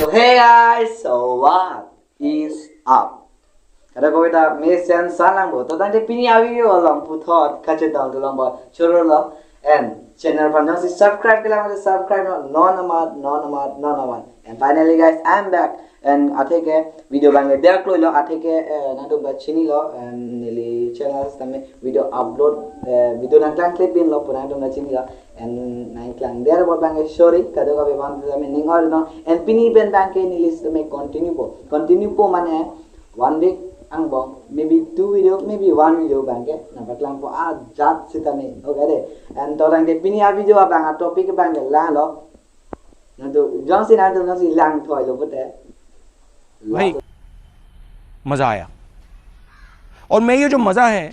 Hey guys, so what is up? Kada ko kita mission sanang bo to tang te pini awi yo long pu thot khache dang to long ba choro lo and channel pan jang si subscribe kila mate subscribe no non amad and finally guys I'm back and atheke video bang der klo lo atheke na to ba chini lo and nili channels tame video upload video na klang clip bin lo pura to na chini lo and nine klang there about bang sorry kado ka be ban tame ning or no and pini ben bang ke nilis to me continue po mane 1 week ang bong maybe 2 video maybe 1 video bangke na baklang po jat sitami okay de and torang de pini video abang topic bang la lo na to jong sin na to lang thoi lo bote भाई मजा आया और मैं ये जो मजा है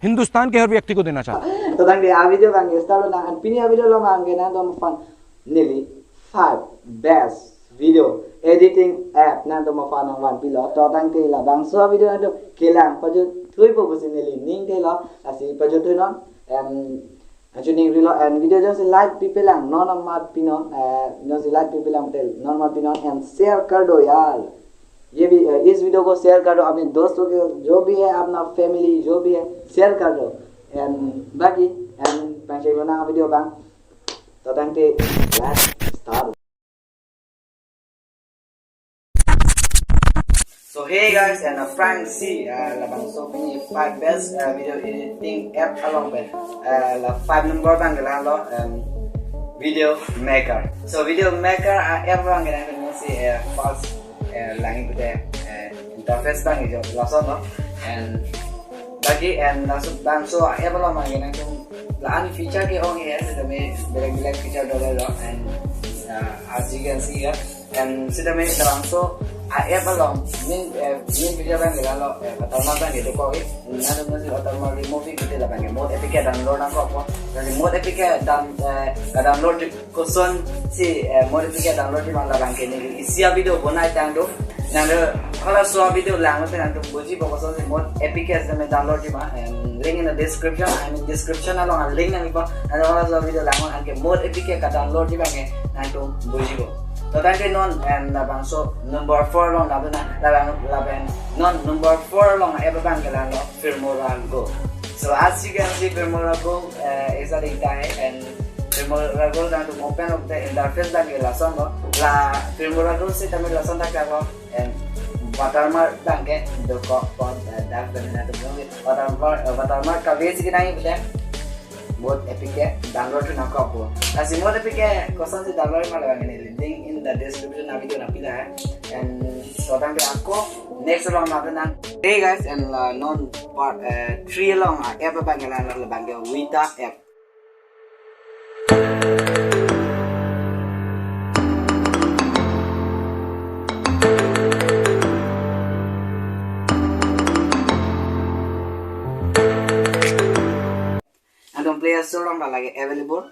हिंदुस्तान के हर व्यक्ति को देना चाहता हूं torang de video bang start na and pini video lo mang na to fan nearly 5 best video editing app na to ma fa na wan pi lo to tang te la bang so video na to kelang pa ju thui po sin li ning te lo asi pa ju thui no achu ning ri lo and video just like people lang non mat pino no si like people lang tel non mat pino and share कर दो यार ये भी इस video को share कर दो अपने दोस्तों के जो भी है अपना फैमिली जो भी है शेयर कर दो एंड बाकी एंड पंचे को ना वीडियो bang तो tang te let's start. So hey guys, and Frank C labang so pini 5 best video editing app along with la 5 number bang la lo video maker. So video maker app bang na si first lang ito interface bang ito lason no and bagi and nasub bang so app along bang na kung laan feature ke ong yes ito may bilang feature dolo lo and as you can see here and sida may labang so app along min video bang lo watermark bang ito ko na si watermark remove ito la bang mode APK download na ko po kasi mode APK download ko son si mode APK download di bang la bang ni isia video bonai tang do na kala so video lang mo tan to buji ko so si mode APK sa me download di ba and link in the description I mean description along link nang iba ano kala so video lang mo ang mode APK ka download di bang na to buji ko. So thank you non and labang so number 4 long labang non number 4 long ever bang kailan lo Filmora Go. So as you can see Filmora Go is a data and Filmora Go na to open up the interface bang lason lo la Filmora Go si tamil lason ta ka and watermark bang ke do ko da na to watermark ka basic na hi mode APK download na ko po kasi mode APK kosan si download malawang ni link in the description na video na pila hai and so tang ako next long natin na hey guys and non part 3 long app bang bang Wita app. Play Store lang lagi available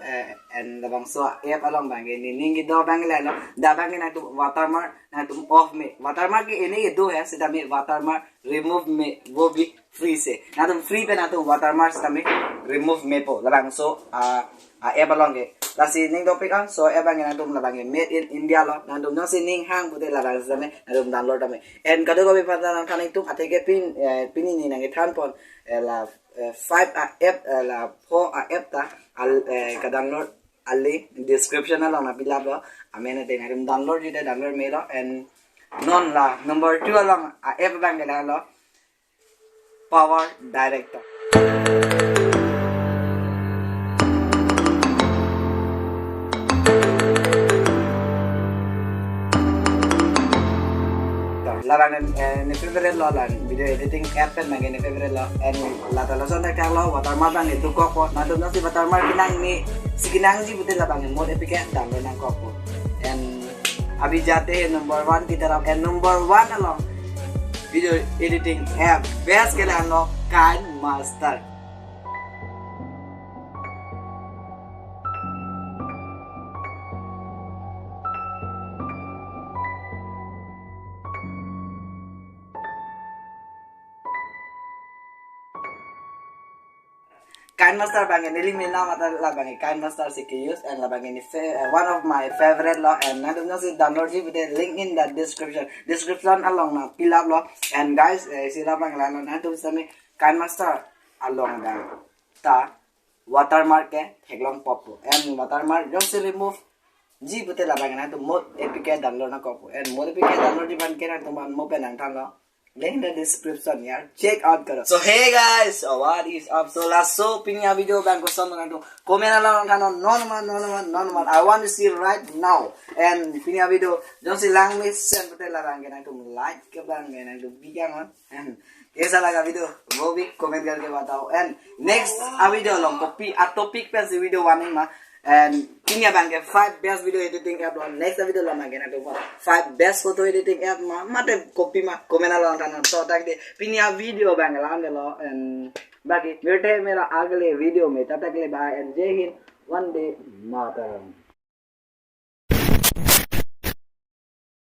and labang so app along bang ni ningi do bang lalo da bang na to watermark na to off me watermark ini do है सीधा में watermark remove me वो भी free से ना तो free पे ना तो watermark सीधा में remove me po labang so app along के lasi ning topic an so app bang na to labang made in India lo na to no si ning hang pute labang सीधा में na to download में and kado ko भी पता ना खाने तो आते के pin ni nang than pon la 5 app la 4 app ta ka download ali description na lang na pila ba amena te na download dito download me lo and non la number 2 lang app bang na lo Power Director. Larangan ni favorite lo lan video editing app kan ni favorite lo and la talason ta kalo watermark bang itu ko po na dum si watermark kinang ni si kinang ji butil la bang mode APK download nang ko po and अभी जाते हैं number 1 की तरफ and number 1 along video editing app best के लिए लो KineMaster. KineMaster bang nili mina mata la bang KineMaster se use and la bang one of my favorite law and na dum se download ji with link in the description along na fill up law and guys si la bang la na dum same KineMaster along da ta watermark ke theklong pop and watermark just remove ji bute la bang na to mod APK download na ko and mod APK download ji ban ke na to man mo pe nang than lo link in the description yeah check out karo. So hey guys, what is up? So last so pinya video bang ko son na to comment along normal I want to see right now and pinya video don't see lang miss send bute la bang na to like ke bang na to bigan on and कैसा लगा video वो भी comment करके बताओ and next video लो copy आ topic पे से वीडियो वार्निंग मा एंड किन्या bank 5 best video editing app लो नेक्स्ट वीडियो लो मांगे ना तो 5 बेस्ट फोटो एडिटिंग ऐप मा माटे कॉपी मा कमेंट लो ना तो तक दे पिनिया वीडियो बैंक ला एंड बाकी मिलते हैं मेरा अगले वीडियो में तब तक के लिए बाय एंड जय हिंद वंदे मातरम.